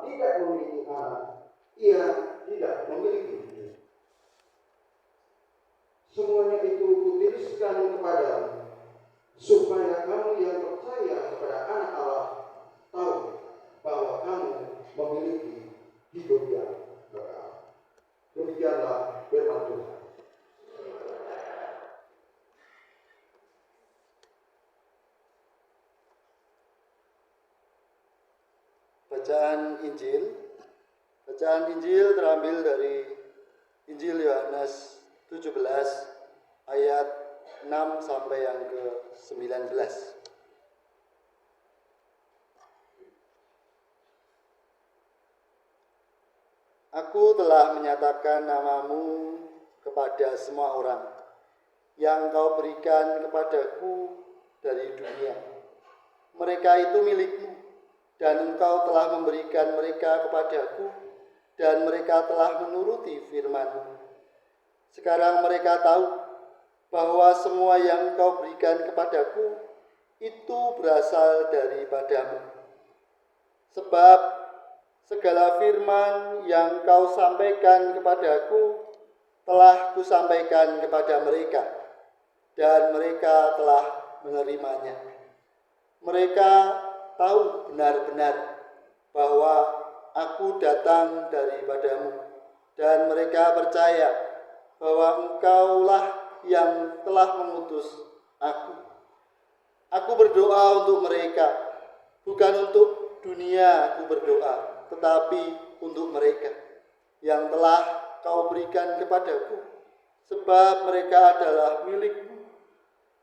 tidak memiliki anak, ia tidak memiliki hidup. Semuanya itu kutuliskan kepadamu, supaya kamu yang percaya kepada Anak Allah tahu bahwa kamu memiliki hidup yang kekal. Demikianlah firman Tuhan. Bacaan Injil terambil dari Injil Yohanes 17 ayat 6 sampai yang ke-19. Aku telah menyatakan namamu kepada semua orang yang kau berikan kepadaku dari dunia. Mereka itu milikmu, dan engkau telah memberikan mereka kepadaku, dan mereka telah menuruti firman-Mu. Sekarang mereka tahu bahwa semua yang engkau berikan kepadaku itu berasal daripadamu. Sebab segala firman yang kau sampaikan kepadaku telah kusampaikan kepada mereka, dan mereka telah menerimanya. Mereka tahu benar-benar bahwa aku datang daripadamu, dan mereka percaya bahwa engkaulah yang telah mengutus aku. Aku berdoa untuk mereka, bukan untuk dunia aku berdoa, tetapi untuk mereka yang telah kau berikan kepadaku, sebab mereka adalah milikmu,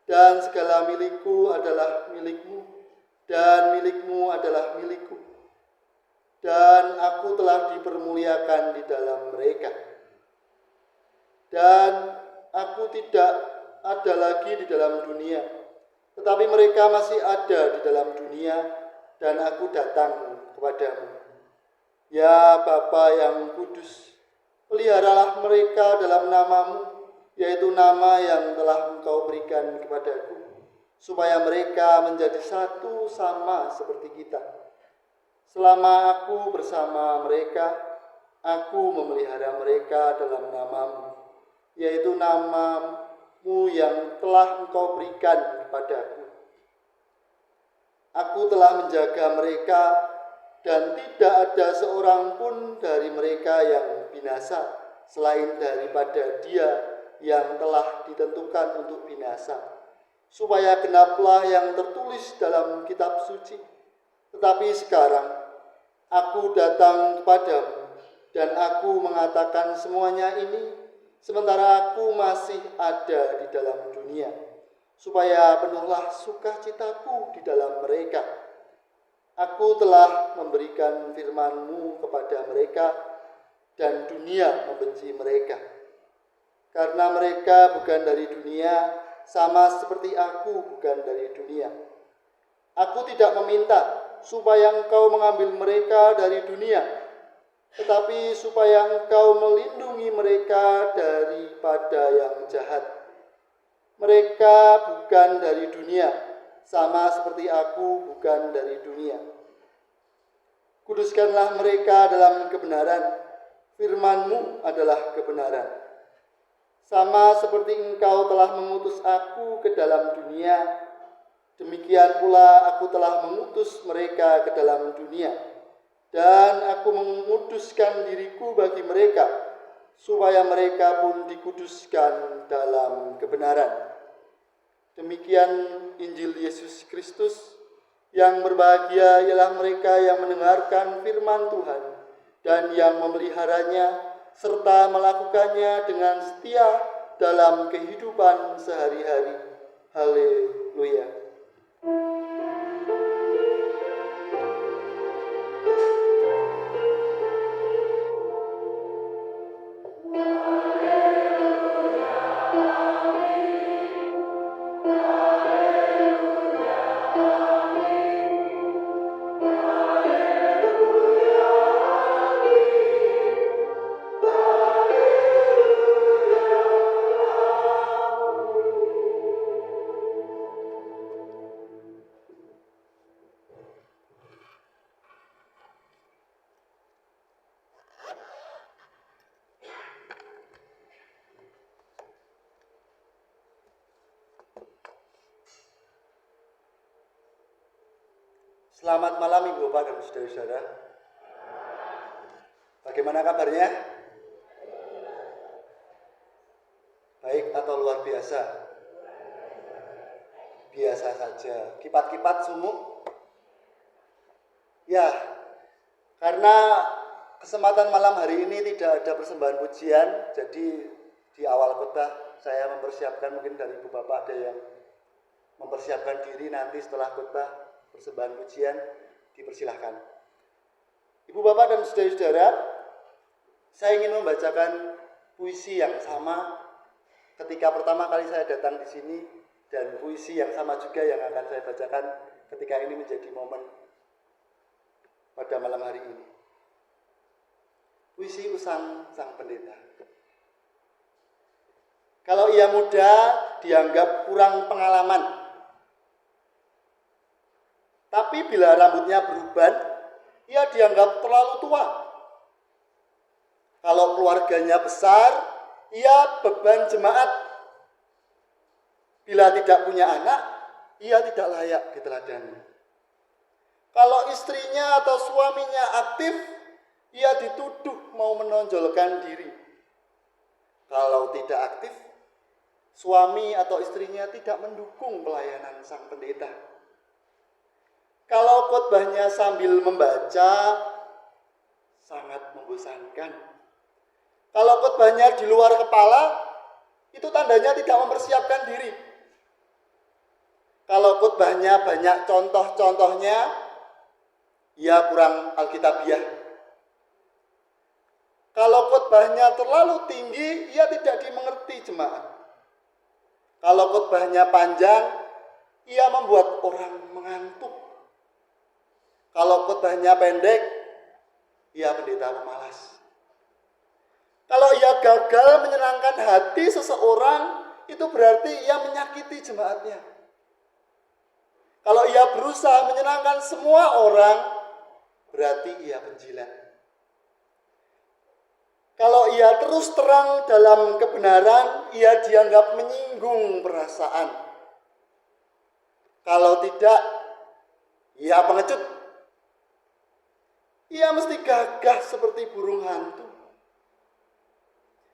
dan segala milikku adalah milikmu, dan milikmu adalah milikku, dan aku telah dipermuliakan di dalam mereka. Dan aku tidak ada lagi di dalam dunia, tetapi mereka masih ada di dalam dunia, dan aku datang kepadamu. Ya Bapa yang kudus, peliharalah mereka dalam namamu, yaitu nama yang telah engkau berikan kepadaku, supaya mereka menjadi satu sama seperti kita. Selama aku bersama mereka, aku memelihara mereka dalam namamu, yaitu namamu yang telah engkau berikan kepadaku. Aku telah menjaga mereka, dan tidak ada seorang pun dari mereka yang binasa, selain daripada dia yang telah ditentukan untuk binasa, supaya genaplah yang tertulis dalam kitab suci. Tetapi sekarang aku datang kepadamu, dan aku mengatakan semuanya ini sementara aku masih ada di dalam dunia, supaya penuhlah sukacitaku di dalam mereka. Aku telah memberikan firman-Mu kepada mereka, dan dunia membenci mereka, karena mereka bukan dari dunia, sama seperti aku bukan dari dunia. Aku tidak meminta supaya engkau mengambil mereka dari dunia, tetapi supaya engkau melindungi mereka daripada yang jahat. Mereka bukan dari dunia, sama seperti aku bukan dari dunia. Kuduskanlah mereka dalam kebenaran, firman-Mu adalah kebenaran. Sama seperti engkau telah mengutus aku ke dalam dunia, demikian pula aku telah mengutus mereka ke dalam dunia. Dan aku menguduskan diriku bagi mereka, supaya mereka pun dikuduskan dalam kebenaran. Demikian Injil Yesus Kristus. Yang berbahagia ialah mereka yang mendengarkan firman Tuhan dan yang memeliharanya serta melakukannya dengan setia dalam kehidupan sehari-hari. Haleluya. Selamat malam Ibu Bapak dan Saudara-saudara. Bagaimana kabarnya? Baik atau luar biasa? Biasa saja. Kipat-kipat sumuk? Ya, karena kesempatan malam hari ini tidak ada persembahan pujian, jadi di awal khotbah saya mempersiapkan, mungkin dari Ibu Bapak ada yang mempersiapkan diri nanti setelah khotbah persembahan pujian, dipersilahkan. Ibu Bapak dan saudara-saudara, saya ingin membacakan puisi yang sama ketika pertama kali saya datang di sini, dan puisi yang sama juga yang akan saya bacakan ketika ini menjadi momen pada malam hari ini. Puisi Usang Sang Pendeta. Kalau ia muda, dianggap kurang pengalaman. Tapi bila rambutnya beruban, ia dianggap terlalu tua. Kalau keluarganya besar, ia beban jemaat. Bila tidak punya anak, ia tidak layak diteladani. Kalau istrinya atau suaminya aktif, ia dituduh mau menonjolkan diri. Kalau tidak aktif, suami atau istrinya tidak mendukung pelayanan sang pendeta. Kalau khotbahnya sambil membaca, sangat membosankan. Kalau khotbahnya di luar kepala, itu tandanya tidak mempersiapkan diri. Kalau khotbahnya banyak contoh-contohnya, ia kurang alkitabiah. Kalau khotbahnya terlalu tinggi, ia tidak dimengerti jemaat. Kalau khotbahnya panjang, ia membuat orang mengantuk. Kalau khotbahnya pendek, ia pendeta pemalas. Kalau ia gagal menyenangkan hati seseorang, itu berarti ia menyakiti jemaatnya. Kalau ia berusaha menyenangkan semua orang, berarti ia penjilat. Kalau ia terus terang dalam kebenaran, ia dianggap menyinggung perasaan. Kalau tidak, ia pengecut. Ia mesti gagah seperti burung hantu.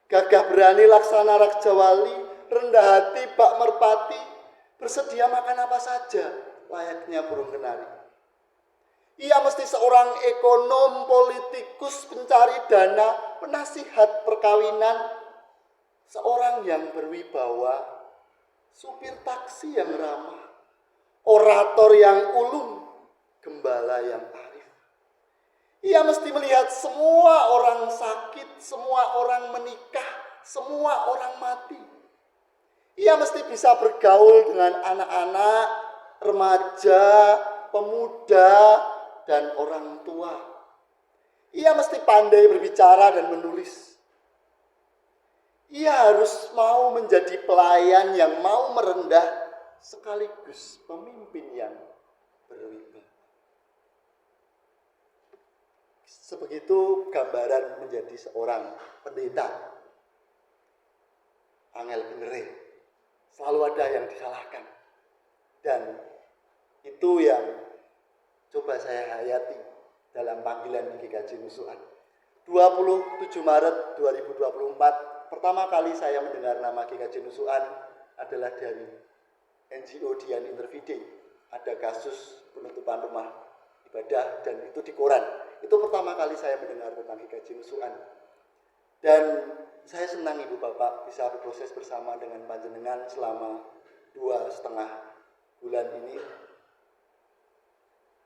Gagah berani laksana Raja Wali, rendah hati bak merpati, bersedia makan apa saja layaknya burung kenari. Ia mesti seorang ekonom, politikus, pencari dana, penasihat perkawinan, seorang yang berwibawa, supir taksi yang ramah, orator yang ulung, gembala yang arif. Ia mesti melihat semua orang sakit, semua orang menikah, semua orang mati. Ia mesti bisa bergaul dengan anak-anak, remaja, pemuda, dan orang tua. Ia mesti pandai berbicara dan menulis. Ia harus mau menjadi pelayan yang mau merendah, sekaligus pemimpin yang berwibawa. Sebegitu gambaran menjadi seorang pendeta. Angel bener, selalu ada yang disalahkan. Dan itu yang coba saya hayati dalam panggilan di GKJ Nusukan. 27 Maret 2024, pertama kali saya mendengar nama GKJ Nusukan adalah dari NGO Dian Intervide. Ada kasus penutupan rumah ibadah dan itu di koran. Itu pertama kali saya mendengar tentang GKJ Nusukan. Dan saya senang Ibu Bapak bisa berproses bersama dengan panjenengan selama 2,5 bulan ini.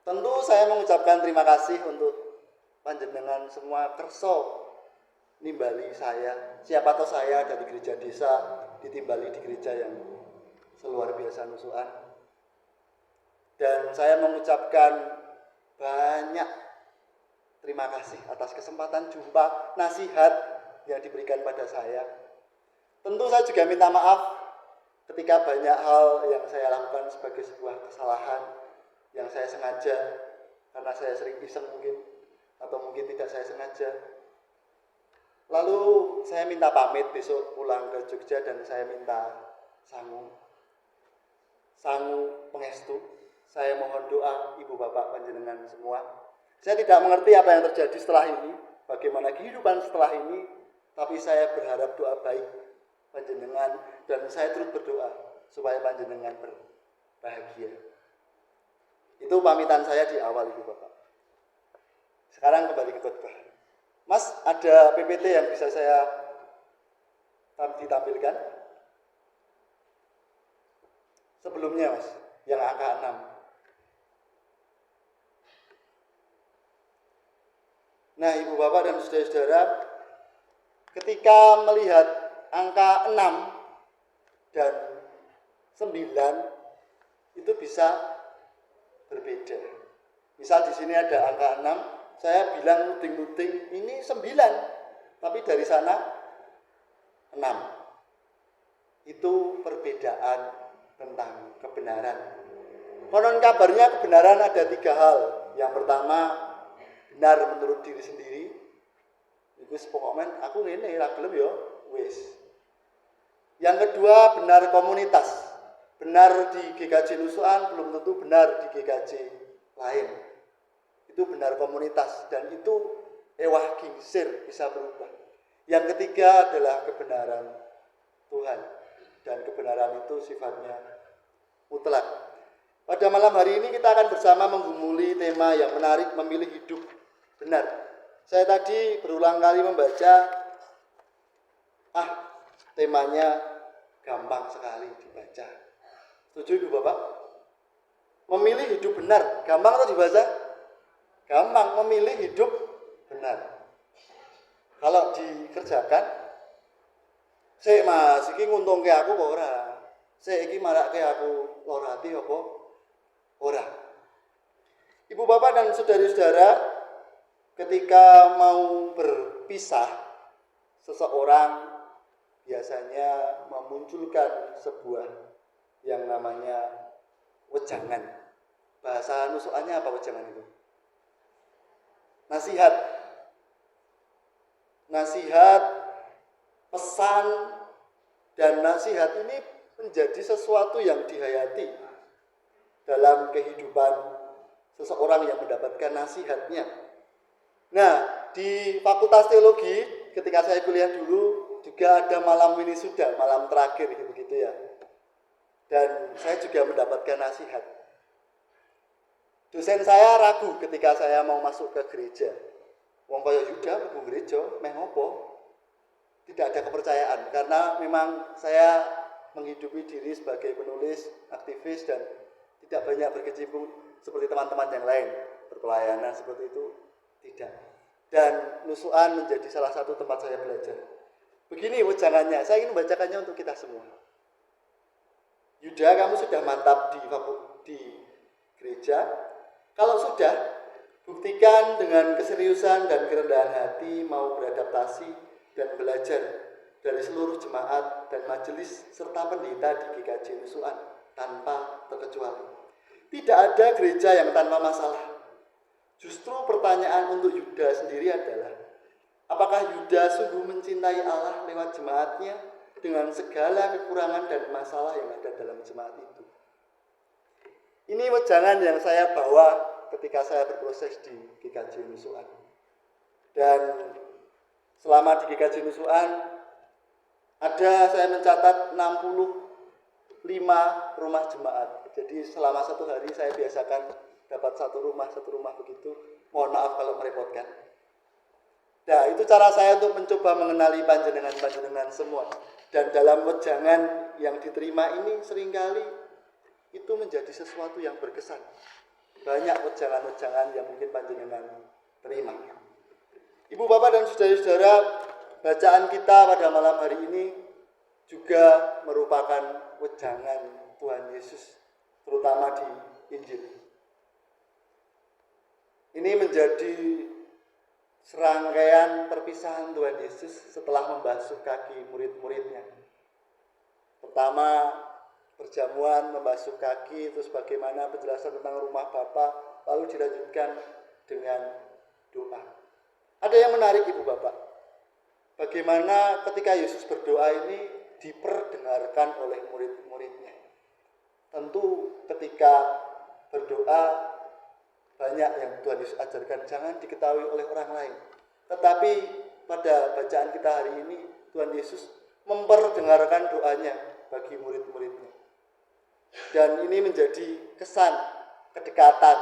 Tentu saya mengucapkan terima kasih untuk panjenengan semua kerso nimbali saya. Siapa tahu saya dari gereja desa ditimbali di gereja yang seluar biasa Nusukan. Dan saya mengucapkan banyak terima kasih atas kesempatan jumpa nasihat yang diberikan pada saya. Tentu saya juga minta maaf ketika banyak hal yang saya lakukan sebagai sebuah kesalahan yang saya sengaja, karena saya sering iseng mungkin, atau mungkin tidak saya sengaja. Lalu saya minta pamit besok pulang ke Jogja dan saya minta sangu pengestu saya mohon doa Ibu Bapak panjenengan semua. Saya tidak mengerti apa yang terjadi setelah ini, bagaimana kehidupan setelah ini, tapi saya berharap doa baik panjenengan dan saya terus berdoa supaya panjenengan berbahagia. Itu pamitan saya di awal Ibu Bapak. Sekarang kembali ke khotbah. Mas, ada PPT yang bisa saya ditampilkan? Sebelumnya Mas, yang angka 6. Nah, Ibu Bapak dan saudara-saudara, ketika melihat angka 6 dan 9 itu bisa berbeda. Misal di sini ada angka 6, saya bilang nuting-nuting ini 9, tapi dari sana 6. Itu perbedaan tentang kebenaran. Konon kabarnya kebenaran ada 3 hal. Yang pertama, benar menurut diri sendiri. Wis pokoknya aku ngene ra gelem ya, wis. Yang kedua, benar komunitas. Benar di GKJ Nusukan belum tentu benar di GKJ lain. Itu benar komunitas dan itu ewah gingsir bisa berubah. Yang ketiga adalah kebenaran Tuhan dan kebenaran itu sifatnya mutlak. Pada malam hari ini kita akan bersama menggumuli tema yang menarik, memilih hidup benar. Saya tadi berulang kali membaca, temanya gampang sekali dibaca. Setuju Ibu Bapak? Memilih hidup benar, gampang atau dibaca? Gampang, memilih hidup benar. Kalau dikerjakan, sik Mas, iki nguntungke aku kok ora. Sik iki marake aku lara ati apa ora. Ibu Bapak dan saudara-saudara, ketika mau berpisah, seseorang biasanya memunculkan sebuah yang namanya wejangan. Bahasa nusukannya apa wejangan itu? Nasihat. Nasihat, pesan, dan nasihat ini menjadi sesuatu yang dihayati dalam kehidupan seseorang yang mendapatkan nasihatnya. Nah, di Fakultas Teologi ketika saya kuliah dulu juga ada malam winisuda, malam terakhir gitu ya. Dan saya juga mendapatkan nasihat. Dosen saya ragu ketika saya mau masuk ke gereja. Wong kaya Yuda mlebu gereja meh ngopo? Tidak ada kepercayaan karena memang saya menghidupi diri sebagai penulis, aktivis dan tidak banyak berkecimpung seperti teman-teman yang lain, berpelayanan seperti itu tidak. Dan Nusukan menjadi salah satu tempat saya belajar. Begini wejangannya, saya ingin membacakannya untuk kita semua. Yuda, kamu sudah mantap di gereja. Kalau sudah, buktikan dengan keseriusan dan kerendahan hati mau beradaptasi dan belajar dari seluruh jemaat dan majelis serta pendeta di GKJ Nusukan tanpa terkecuali. Tidak ada gereja yang tanpa masalah. Justru pertanyaan untuk Yuda sendiri adalah, apakah Yuda sungguh mencintai Allah lewat jemaatnya dengan segala kekurangan dan masalah yang ada dalam jemaat itu? Ini wejangan yang saya bawa ketika saya berproses di GKJ Nusukan. Dan selama di GKJ Nusukan saya mencatat 65 rumah jemaat. Jadi selama satu hari saya biasakan dapat satu rumah begitu. Mohon maaf kalau merepotkan. Nah, itu cara saya untuk mencoba mengenali panjenengan semua. Dan dalam wejangan yang diterima ini seringkali itu menjadi sesuatu yang berkesan. Banyak wejangan-wejangan yang mungkin panjenengan terima. Ibu, Bapak, dan saudara-saudara, bacaan kita pada malam hari ini juga merupakan wejangan Tuhan Yesus, terutama di Injil. Ini menjadi serangkaian perpisahan Tuhan Yesus setelah membasuh kaki murid-muridnya. Pertama, perjamuan membasuh kaki, terus bagaimana penjelasan tentang rumah Bapa, lalu dilanjutkan dengan doa. Ada yang menarik Ibu Bapak, bagaimana ketika Yesus berdoa ini diperdengarkan oleh murid-muridnya. Tentu ketika berdoa banyak yang Tuhan Yesus ajarkan jangan diketahui oleh orang lain. Tetapi pada bacaan kita hari ini Tuhan Yesus memperdengarkan doanya bagi murid-muridnya. Dan ini menjadi kesan kedekatan,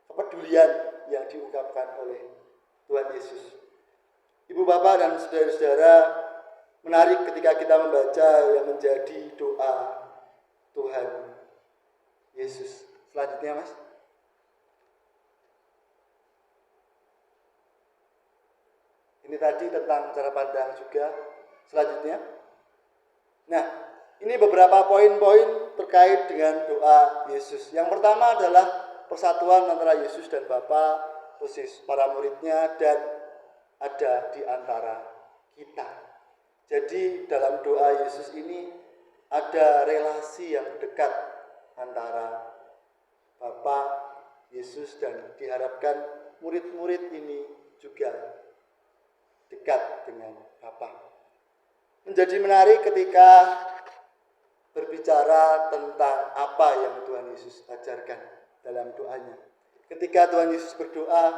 kepedulian yang diungkapkan oleh Tuhan Yesus. Ibu bapak dan saudara-saudara, menarik ketika kita membaca yang menjadi doa Tuhan Yesus. Selanjutnya Mas. Ini tadi tentang cara pandang juga. Selanjutnya. Nah, ini beberapa poin-poin terkait dengan doa Yesus. Yang pertama adalah persatuan antara Yesus dan Bapa, terus para muridnya, dan ada di antara kita. Jadi dalam doa Yesus ini ada relasi yang dekat antara Bapa, Yesus, dan diharapkan murid-murid ini juga dekat dengan Bapa. Menjadi menarik ketika berbicara tentang apa yang Tuhan Yesus ajarkan dalam doanya. Ketika Tuhan Yesus berdoa,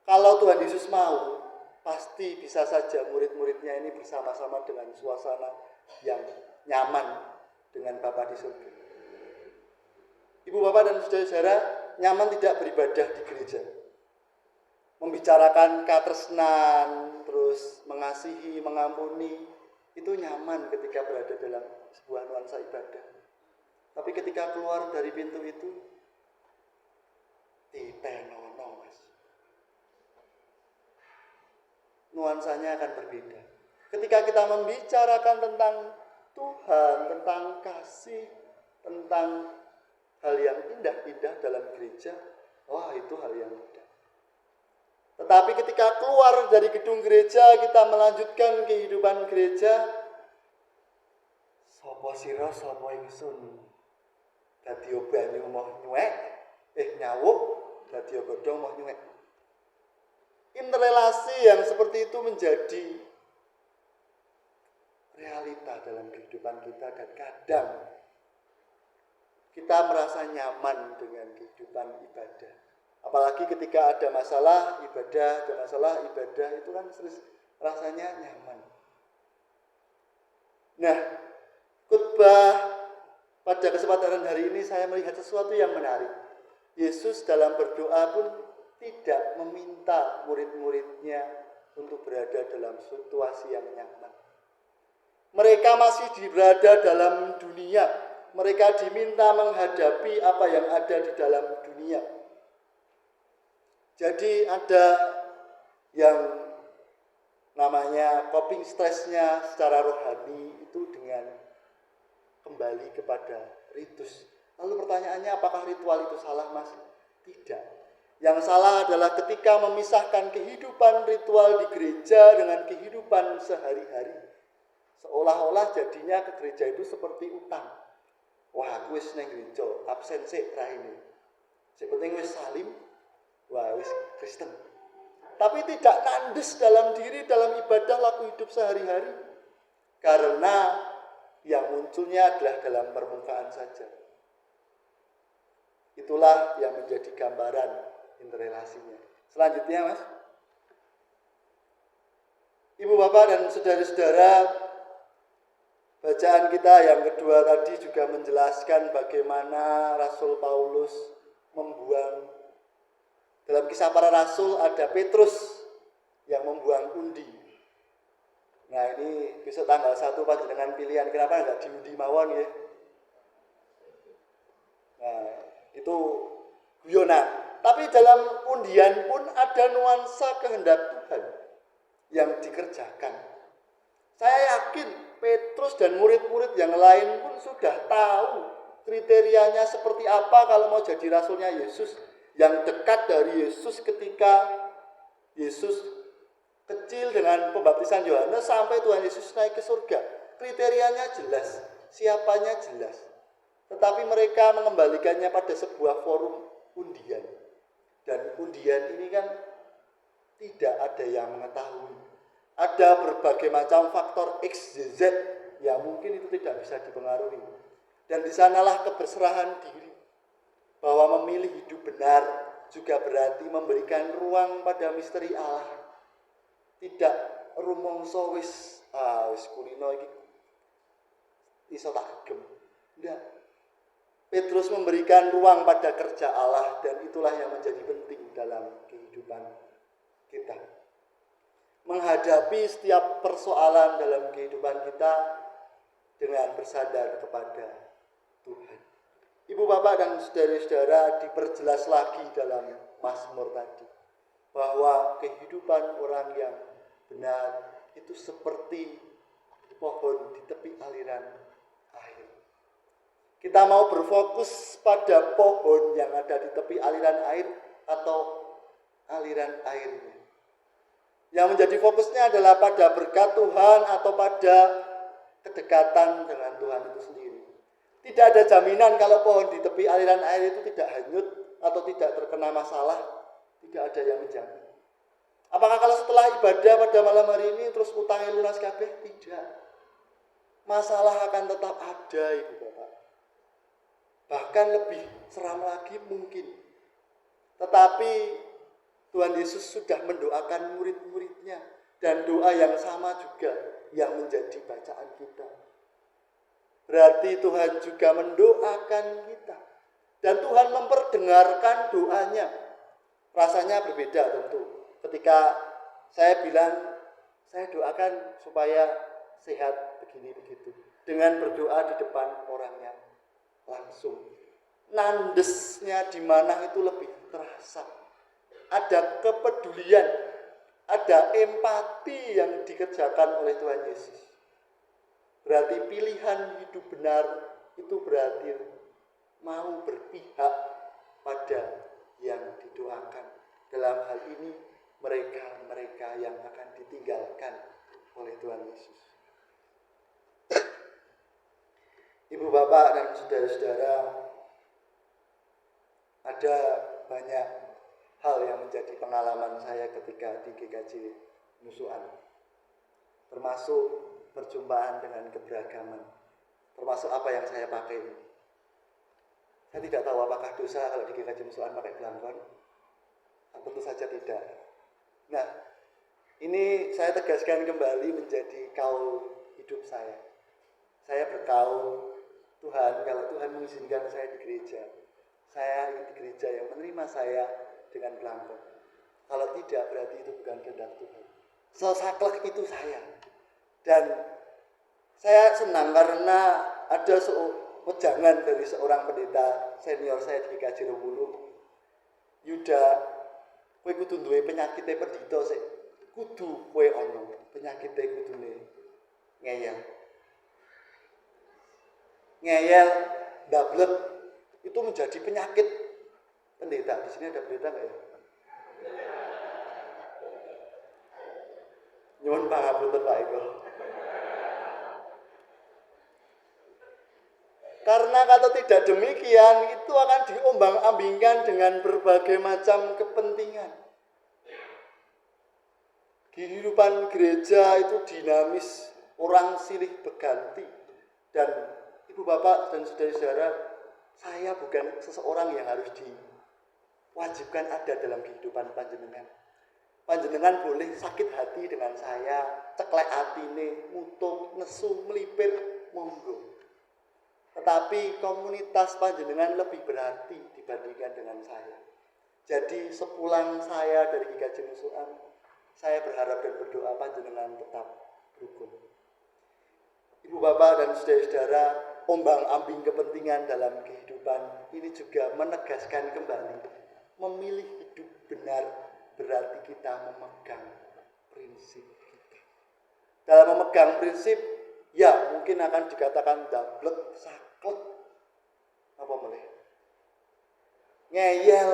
kalau Tuhan Yesus mau, pasti bisa saja murid-muridnya ini bersama-sama dengan suasana yang nyaman dengan Bapa di surga. Ibu bapak dan saudara-saudara, nyaman tidak beribadah di gereja. Membicarakan katresnan, terus mengasihi, mengampuni, itu nyaman ketika berada dalam sebuah nuansa ibadah. Tapi ketika keluar dari pintu itu, titenono Mas. Nuansanya akan berbeda. Ketika kita membicarakan tentang Tuhan, tentang kasih, tentang hal yang indah-indah dalam gereja, wah itu hal yang indah. Tetapi ketika keluar dari gedung gereja, kita melanjutkan kehidupan gereja, sapa sira sapa ingsun, dadi banyu moh nyuwek, nyawuk, dadi godhong moh nyuwek. Interrelasi yang seperti itu menjadi realita dalam kehidupan kita, dan kadang kita merasa nyaman dengan kehidupan ibadah. Apalagi ketika ada masalah ibadah itu kan rasanya nyaman. Nah, khotbah pada kesempatan hari ini saya melihat sesuatu yang menarik. Yesus dalam berdoa pun tidak meminta murid-muridnya untuk berada dalam situasi yang nyaman. Mereka masih berada dalam dunia. Mereka diminta menghadapi apa yang ada di dalam dunia. Jadi ada yang namanya coping stresnya secara rohani itu dengan kembali kepada ritus. Lalu pertanyaannya, apakah ritual itu salah, Mas? Tidak. Yang salah adalah ketika memisahkan kehidupan ritual di gereja dengan kehidupan sehari-hari. Seolah-olah jadinya ke gereja itu seperti utang. Wah, aku wis nang gereja, absen sik raine. Sing penting wis salim, wah wis Kristen. Tapi tidak nandes dalam diri, dalam ibadah laku hidup sehari-hari. Karena yang munculnya adalah dalam permukaan saja. Itulah yang menjadi gambaran interrelasinya. Selanjutnya, Mas. Ibu bapak dan saudara-saudara, bacaan kita yang kedua tadi juga menjelaskan bagaimana Rasul Paulus membuang. Dalam Kisah Para Rasul ada Petrus yang membuang undi. Nah ini besok tanggal 1 panjenengan pilihan, kenapa enggak diundi mawon ya? Nah itu guyonan. Tapi dalam undian pun ada nuansa kehendak Tuhan yang dikerjakan. Saya yakin Petrus dan murid-murid yang lain pun sudah tahu kriterianya seperti apa kalau mau jadi rasulnya Yesus. Yang dekat dari Yesus ketika Yesus kecil dengan pembaptisan Yohanes sampai Tuhan Yesus naik ke surga. Kriterianya jelas, siapanya jelas. Tetapi mereka mengembalikannya pada sebuah forum undian. Dan undian ini kan tidak ada yang mengetahui. Ada berbagai macam faktor X, Y, Z yang mungkin itu tidak bisa dipengaruhi. Dan di sanalah keberserahan diri. bahwa memilih hidup benar juga berarti memberikan ruang pada misteri Allah. Tidak rumangsa wis kulino iki iso tak gegem. Enggak. Petrus memberikan ruang pada kerja Allah, dan itulah yang menjadi penting dalam kehidupan kita. Menghadapi setiap persoalan dalam kehidupan kita dengan bersandar kepada Tuhan. Ibu bapak dan saudara-saudara, diperjelas lagi dalam Mazmur tadi bahwa kehidupan orang yang benar itu seperti pohon di tepi aliran air. Kita mau berfokus pada pohon yang ada di tepi aliran air atau aliran airnya? Yang menjadi fokusnya adalah pada berkat Tuhan atau pada kedekatan dengan Tuhan itu sendiri. Tidak ada jaminan kalau pohon di tepi aliran air itu tidak hanyut atau tidak terkena masalah. Tidak ada yang menjamin. Apakah kalau setelah ibadah pada malam hari ini terus utangnya lunas kabeh? Tidak. Masalah akan tetap ada, Ibu Bapak. Bahkan lebih seram lagi mungkin. Tetapi Tuhan Yesus sudah mendoakan murid-muridnya, dan doa yang sama juga yang menjadi bacaan kita. Berarti Tuhan juga mendoakan kita, dan Tuhan memperdengarkan doanya. Rasanya berbeda tentu. Ketika saya bilang, saya doakan supaya sehat begini begitu, dengan berdoa di depan orangnya langsung. Nandesnya di mana itu lebih terasa. Ada kepedulian, ada empati yang dikerjakan oleh Tuhan Yesus. Berarti pilihan hidup benar itu berarti mau berpihak pada yang didoakan. Dalam hal ini mereka yang akan ditinggalkan oleh Tuhan Yesus. Ibu bapak dan saudara-saudara, ada banyak hal yang menjadi pengalaman saya ketika di GKJ Nusuan, termasuk perjumpaan dengan keberagaman, termasuk apa yang saya pakai. Saya tidak tahu apakah dosa kalau di GKJ Nusuan pakai belangkon. Tentu saja tidak. Nah, ini saya tegaskan kembali menjadi kaul hidup saya. Saya berkaul, Tuhan, kalau Tuhan mengizinkan saya di gereja, saya ingin di gereja yang menerima saya dengan belangkon. Kalau tidak, berarti itu bukan kehendak Tuhan. Sesaklek itu saya. Dan saya senang karena ada wejangan dari seorang pendeta senior saya di GKJ Rewulu. Yuda, kowe kudu duwe penyakite pendhita sik. Kudu kowe ono penyakite kudune ngeyel. Ngeyel, dablek itu menjadi penyakit pendeta. Di sini ada pendeta enggak ya? Nyuwun pangapunten Pak Eko. Karena kalau tidak demikian, itu akan diombang-ambingkan dengan berbagai macam kepentingan. Kehidupan gereja itu dinamis, orang silih berganti. Dan ibu bapak dan saudara-saudara, saya bukan seseorang yang harus diwajibkan ada dalam kehidupan panjenengan. Panjenengan boleh sakit hati dengan saya, ceklek atine, mutung, nesu, melipir, monggo. Tetapi komunitas panjenengan lebih berarti dibandingkan dengan saya. Jadi sepulang saya dari GKJ Nusuan, saya berharap dan berdoa panjenengan tetap rukun. Ibu bapak dan saudara-saudara, ombang-ambing kepentingan dalam kehidupan ini juga menegaskan kembali, memilih hidup benar berarti kita memegang prinsip kita. Dalam memegang prinsip, ya mungkin akan dikatakan dablek, saklek, apa boleh, ngeyel.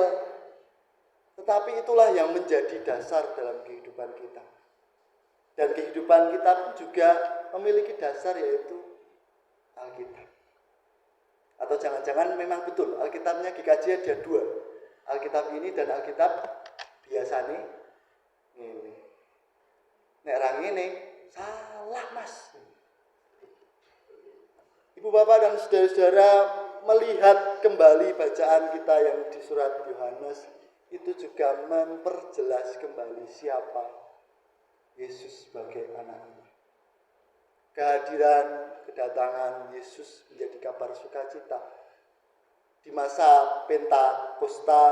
Tetapi itulah yang menjadi dasar dalam kehidupan kita. Dan kehidupan kita pun juga memiliki dasar, yaitu Alkitab. Atau jangan-jangan memang betul Alkitabnya GKJ ada dua, Alkitab ini dan Alkitab biasanya ini. Nek rang ini salah mas. Ibu bapak dan saudara-saudara, melihat kembali bacaan kita yang di surat Yohanes, itu juga memperjelas kembali siapa Yesus sebagai anak Allah. Kehadiran, kedatangan Yesus menjadi kabar sukacita. Di masa Pentakosta,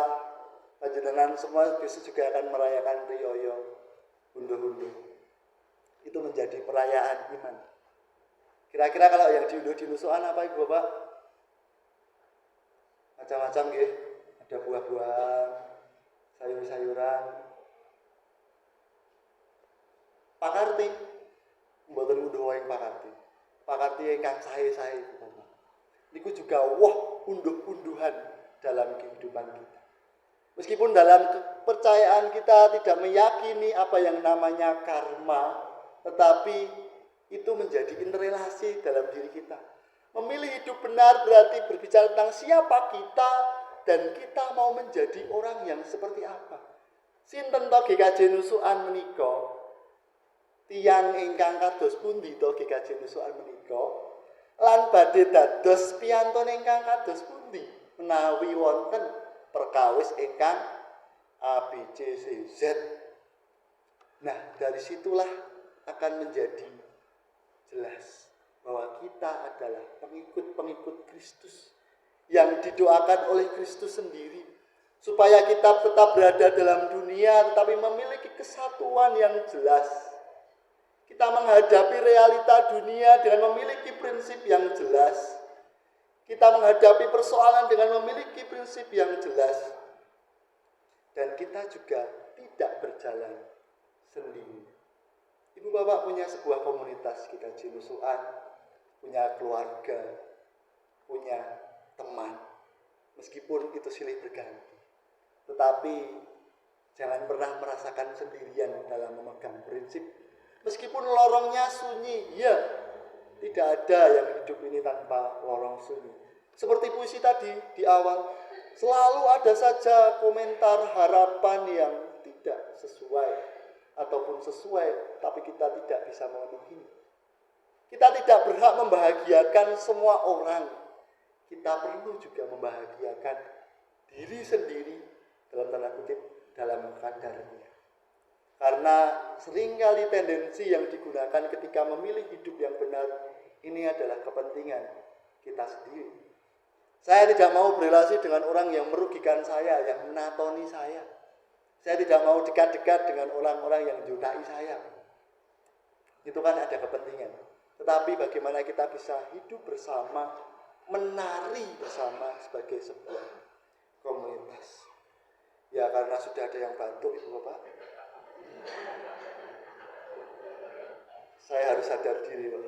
panjenengan semua Yesus juga akan merayakan riyoyo, unduh-unduh. Itu menjadi perayaan iman. Kira-kira kalau yang diunduh di nusukan apa Ibu Bapak? Macam-macam nggih. Ada buah-buahan, sayur-sayuran. Pakarti, mboten unduh wae pakarti. Pakarti ingkang sae-sae Ibu Bapak. Niku juga unduh-unduhan dalam kehidupan kita. Meskipun dalam kepercayaan kita tidak meyakini apa yang namanya karma, tetapi itu menjadi interrelasi dalam diri kita. Memilih hidup benar berarti berbicara tentang siapa kita dan kita mau menjadi orang yang seperti apa. Sinten to GKJ Nusukan menika? Tiyang ingkang kados pundi to GKJ Nusukan menika? Lan badhe dados piyantun ingkang kados pundi menawi wonten perkawis ingkang A, B, C, C, Z. Nah, dari situlah akan menjadi jelas bahwa kita adalah pengikut-pengikut Kristus yang didoakan oleh Kristus sendiri supaya kita tetap berada dalam dunia tetapi memiliki kesatuan yang jelas. Kita menghadapi realita dunia dengan memiliki prinsip yang jelas. Kita menghadapi persoalan dengan memiliki prinsip yang jelas. Dan kita juga tidak berjalan sendiri. Ibu Bapak punya sebuah komunitas kita Nusukan, punya keluarga, punya teman. Meskipun itu silih berganti. Tetapi jangan pernah merasakan sendirian dalam memegang prinsip. Meskipun lorongnya sunyi, ya, tidak ada yang hidup ini tanpa lorong sunyi. Seperti puisi tadi di awal, selalu ada saja komentar harapan yang tidak sesuai ataupun sesuai, tapi kita tidak bisa memenuhi. Kita tidak berhak membahagiakan semua orang. Kita perlu juga membahagiakan diri sendiri dalam tanda kutip dalam kadarnya. Karena seringkali tendensi yang digunakan ketika memilih hidup yang benar ini adalah kepentingan kita sendiri. Saya tidak mau berrelasi dengan orang yang merugikan saya, yang menatoni saya. Saya tidak mau dekat-dekat dengan orang-orang yang menjutai saya. Itu kan ada kepentingan. Tetapi bagaimana kita bisa hidup bersama, menari bersama sebagai sebuah komunitas. Ya karena sudah ada yang bantu Ibu Bapak. Saya harus sadar diri Pak.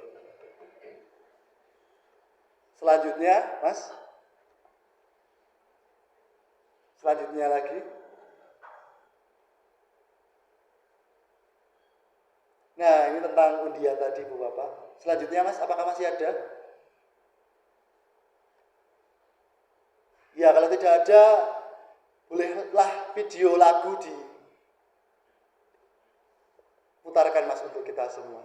Selanjutnya Mas. Selanjutnya lagi. Nah, ini tentang undian tadi Bu Bapak. Selanjutnya Mas, apakah masih ada? Ya, kalau tidak ada, bolehlah video lagu diputarkan Mas untuk kita semua.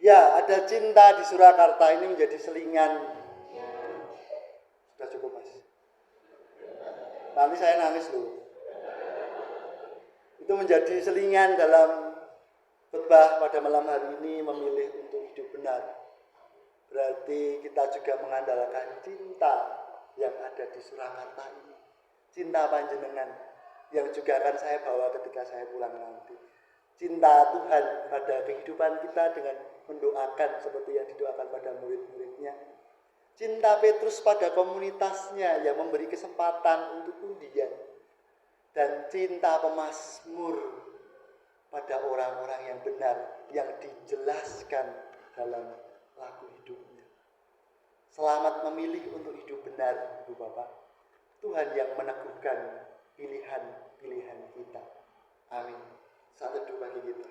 Ya, ada cinta di Surakarta ini menjadi selingan. Sudah cukup Mas. Nanti saya nangis loh. Itu menjadi selingan dalam khotbah pada malam hari ini memilih untuk hidup benar. Berarti kita juga mengandalkan cinta yang ada di Surakarta ini. Cinta panjenengan yang juga akan saya bawa ketika saya pulang nanti. Cinta Tuhan pada kehidupan kita dengan mendoakan seperti yang didoakan pada murid-muridnya. Cinta Petrus pada komunitasnya yang memberi kesempatan untuk undian. Dan cinta pemazmur pada orang-orang yang benar yang dijelaskan dalam lagu hidupnya. Selamat memilih untuk hidup benar, Ibu Bapak. Tuhan yang meneguhkan pilihan-pilihan kita. Amin. Saat teduh bagi kita.